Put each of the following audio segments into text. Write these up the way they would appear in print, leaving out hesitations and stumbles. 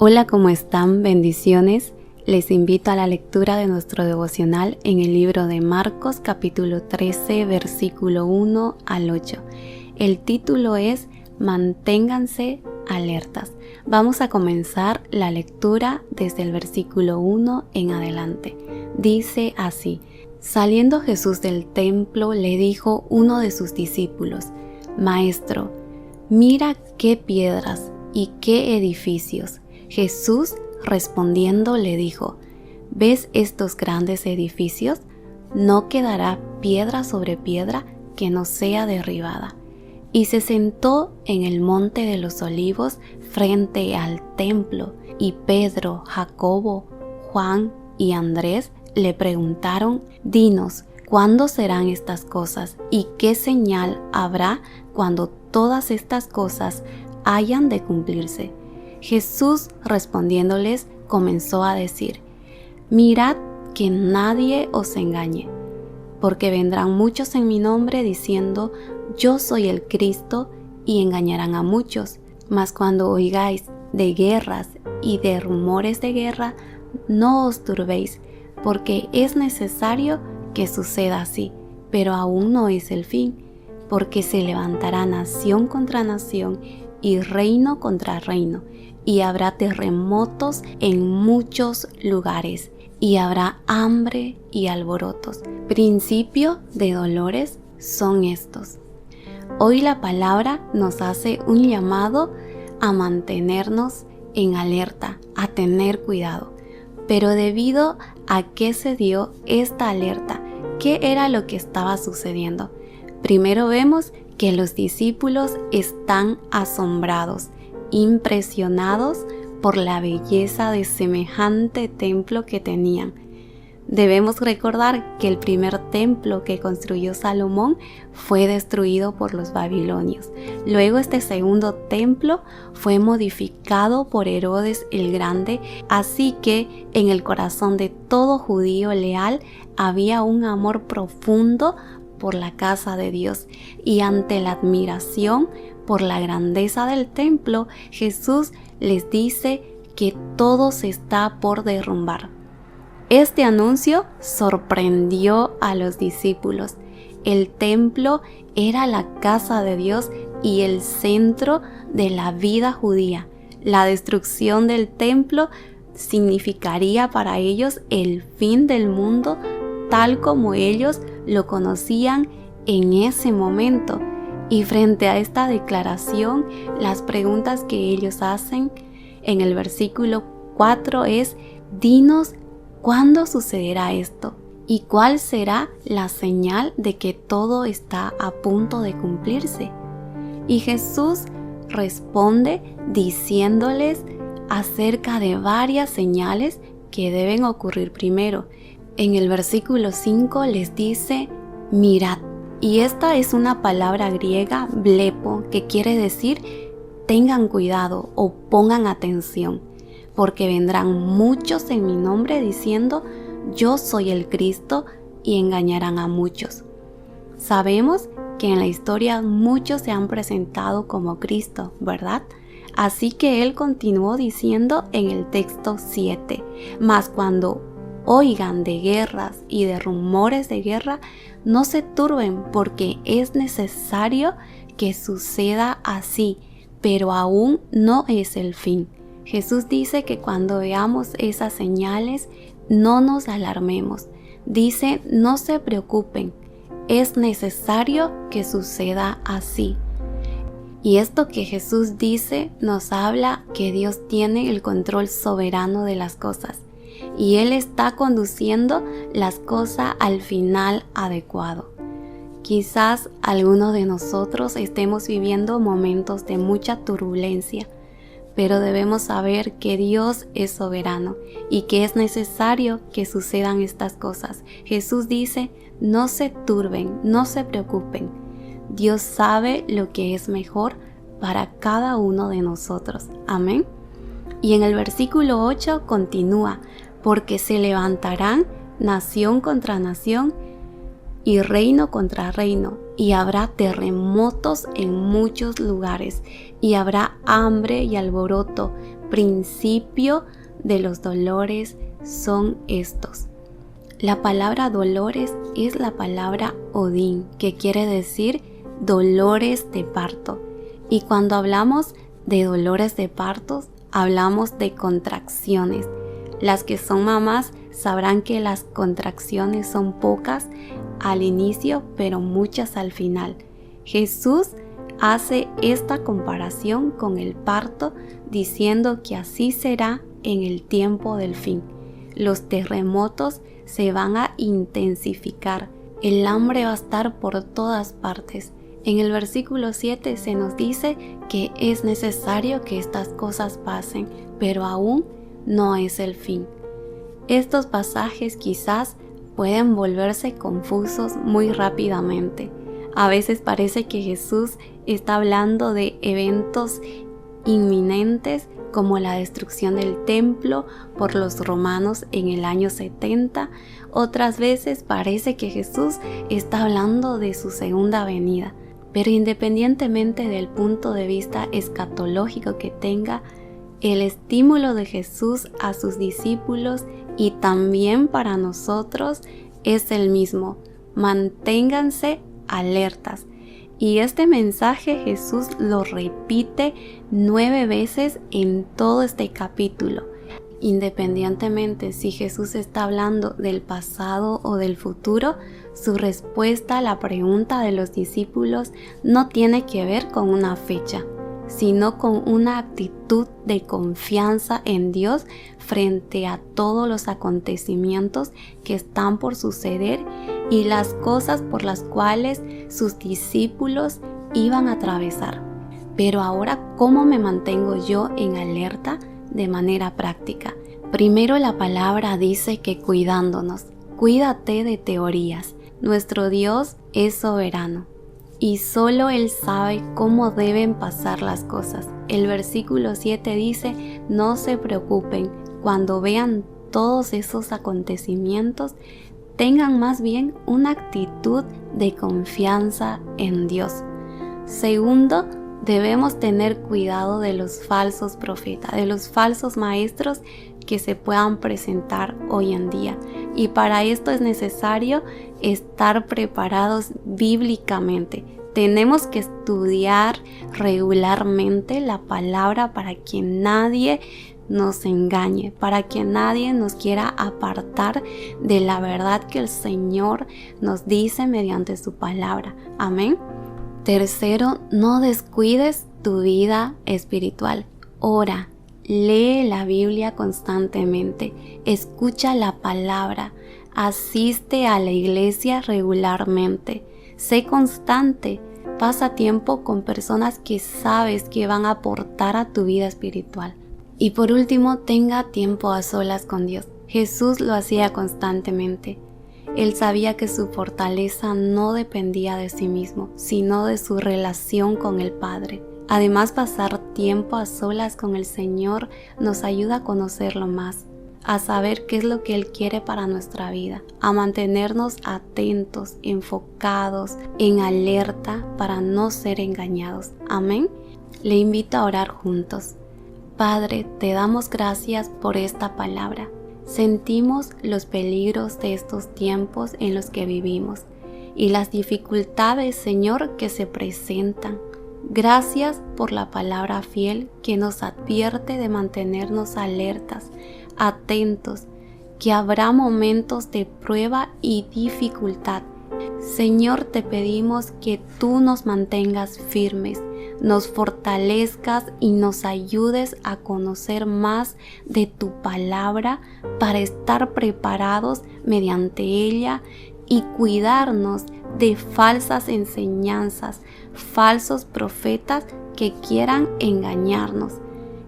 Hola, ¿cómo están? Bendiciones. Les invito a la lectura de nuestro devocional en el libro de Marcos, capítulo 13, versículo 1 al 8. El título es Manténganse alertas. Vamos a comenzar la lectura desde el versículo 1 en adelante. Dice así: Saliendo Jesús del templo, le dijo uno de sus discípulos: Maestro, mira qué piedras y qué edificios. Jesús respondiendo le dijo: ¿Ves estos grandes edificios? No quedará piedra sobre piedra que no sea derribada. Y se sentó en el monte de los olivos frente al templo, y Pedro, Jacobo, Juan y Andrés le preguntaron: Dinos, ¿cuándo serán estas cosas? ¿Y qué señal habrá cuando todas estas cosas hayan de cumplirse? Jesús respondiéndoles comenzó a decir: Mirad que nadie os engañe, porque vendrán muchos en mi nombre diciendo: Yo soy el Cristo, y engañarán a muchos. Mas cuando oigáis de guerras y de rumores de guerra, no os turbéis, porque es necesario que suceda así, pero aún no es el fin, porque se levantará nación contra nación y reino contra reino, y habrá terremotos en muchos lugares, y habrá hambre y alborotos. Principio de dolores son estos. Hoy la palabra nos hace un llamado a mantenernos en alerta, a tener cuidado. Pero debido a qué se dio esta alerta, ¿qué era lo que estaba sucediendo? Primero vemos que los discípulos están asombrados, impresionados por la belleza de semejante templo que tenían. Debemos recordar que el primer templo que construyó Salomón fue destruido por los babilonios. Luego este segundo templo fue modificado por Herodes el Grande, así que en el corazón de todo judío leal había un amor profundo por la casa de Dios, y ante la admiración por la grandeza del templo, Jesús les dice que todo se está por derrumbar. Este anuncio sorprendió a los discípulos. El templo era la casa de Dios y el centro de la vida judía. La destrucción del templo significaría para ellos el fin del mundo tal como ellos lo conocían en ese momento. Y frente a esta declaración, las preguntas que ellos hacen en el versículo 4 es: Dinos, ¿cuándo sucederá esto? ¿Y cuál será la señal de que todo está a punto de cumplirse? Y Jesús responde diciéndoles acerca de varias señales que deben ocurrir primero. En el versículo 5 les dice: mirad. Y esta es una palabra griega, blepo, que quiere decir tengan cuidado o pongan atención, porque vendrán muchos en mi nombre diciendo: Yo soy el Cristo, y engañarán a muchos. Sabemos que en la historia muchos se han presentado como Cristo, ¿verdad? Así que él continuó diciendo en el texto 7: Mas cuando oigan de guerras y de rumores de guerra, no se turben, porque es necesario que suceda así, pero aún no es el fin. Jesús dice que cuando veamos esas señales, no nos alarmemos. Dice: no se preocupen, es necesario que suceda así. Y esto que Jesús dice nos habla que Dios tiene el control soberano de las cosas, y Él está conduciendo las cosas al final adecuado. Quizás algunos de nosotros estemos viviendo momentos de mucha turbulencia, pero debemos saber que Dios es soberano y que es necesario que sucedan estas cosas. Jesús dice: no se turben, no se preocupen. Dios sabe lo que es mejor para cada uno de nosotros. Amén. Y en el versículo 8 continúa: porque se levantarán nación contra nación y reino contra reino, y habrá terremotos en muchos lugares, y habrá hambre y alboroto. principio de los dolores son estos. La palabra dolores es la palabra Odín, que quiere decir dolores de parto. Y cuando hablamos de dolores de partos, hablamos de contracciones. Las que son mamás sabrán que las contracciones son pocas al inicio, pero muchas al final. Jesús hace esta comparación con el parto, diciendo que así será en el tiempo del fin. Los terremotos se van a intensificar. El hambre va a estar por todas partes. En el versículo 7 se nos dice que es necesario que estas cosas pasen, pero aún no es el fin. Estos pasajes quizás pueden volverse confusos muy rápidamente. A veces parece que Jesús está hablando de eventos inminentes como la destrucción del templo por los romanos en el año 70. Otras veces parece que Jesús está hablando de su segunda venida. Pero independientemente del punto de vista escatológico que tenga, el estímulo de Jesús a sus discípulos y también para nosotros es el mismo: manténganse alertas. Y este mensaje Jesús lo repite 9 veces en todo este capítulo. Independientemente si Jesús está hablando del pasado o del futuro, su respuesta a la pregunta de los discípulos no tiene que ver con una fecha, sino con una actitud de confianza en Dios frente a todos los acontecimientos que están por suceder y las cosas por las cuales sus discípulos iban a atravesar. Pero ahora, ¿cómo me mantengo yo en alerta de manera práctica? Primero, la palabra dice que cuidándonos. Cuídate de teorías. Nuestro Dios es soberano y solo Él sabe cómo deben pasar las cosas. El versículo 7 dice: no se preocupen cuando vean todos esos acontecimientos, tengan más bien una actitud de confianza en Dios. Segundo, debemos tener cuidado de los falsos profetas, de los falsos maestros que se puedan presentar hoy en día. Y para esto es necesario estar preparados bíblicamente. Tenemos que estudiar regularmente la palabra para que nadie nos engañe, para que nadie nos quiera apartar de la verdad que el Señor nos dice mediante su palabra. Amén. Tercero, no descuides tu vida espiritual. Ora, lee la Biblia constantemente, escucha la palabra, asiste a la iglesia regularmente, sé constante, pasa tiempo con personas que sabes que van a aportar a tu vida espiritual. Y por último, tenga tiempo a solas con Dios. Jesús lo hacía constantemente. Él sabía que su fortaleza no dependía de sí mismo, sino de su relación con el Padre. Además, pasar tiempo a solas con el Señor nos ayuda a conocerlo más, a saber qué es lo que Él quiere para nuestra vida, a mantenernos atentos, enfocados, en alerta para no ser engañados. Amén. Le invito a orar juntos. Padre, te damos gracias por esta palabra. Sentimos los peligros de estos tiempos en los que vivimos y las dificultades, Señor, que se presentan. Gracias por la palabra fiel que nos advierte de mantenernos alertas, atentos, que habrá momentos de prueba y dificultad. Señor, te pedimos que tú nos mantengas firmes, nos fortalezcas y nos ayudes a conocer más de tu palabra para estar preparados mediante ella y cuidarnos de falsas enseñanzas, falsos profetas que quieran engañarnos.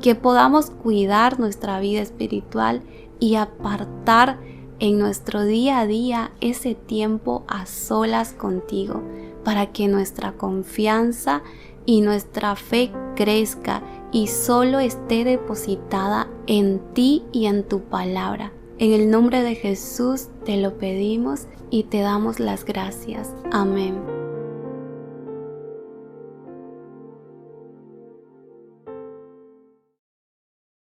Que podamos cuidar nuestra vida espiritual y apartar en nuestro día a día ese tiempo a solas contigo, para que nuestra confianza y nuestra fe crezca y solo esté depositada en ti y en tu palabra. En el nombre de Jesús te lo pedimos y te damos las gracias. Amén.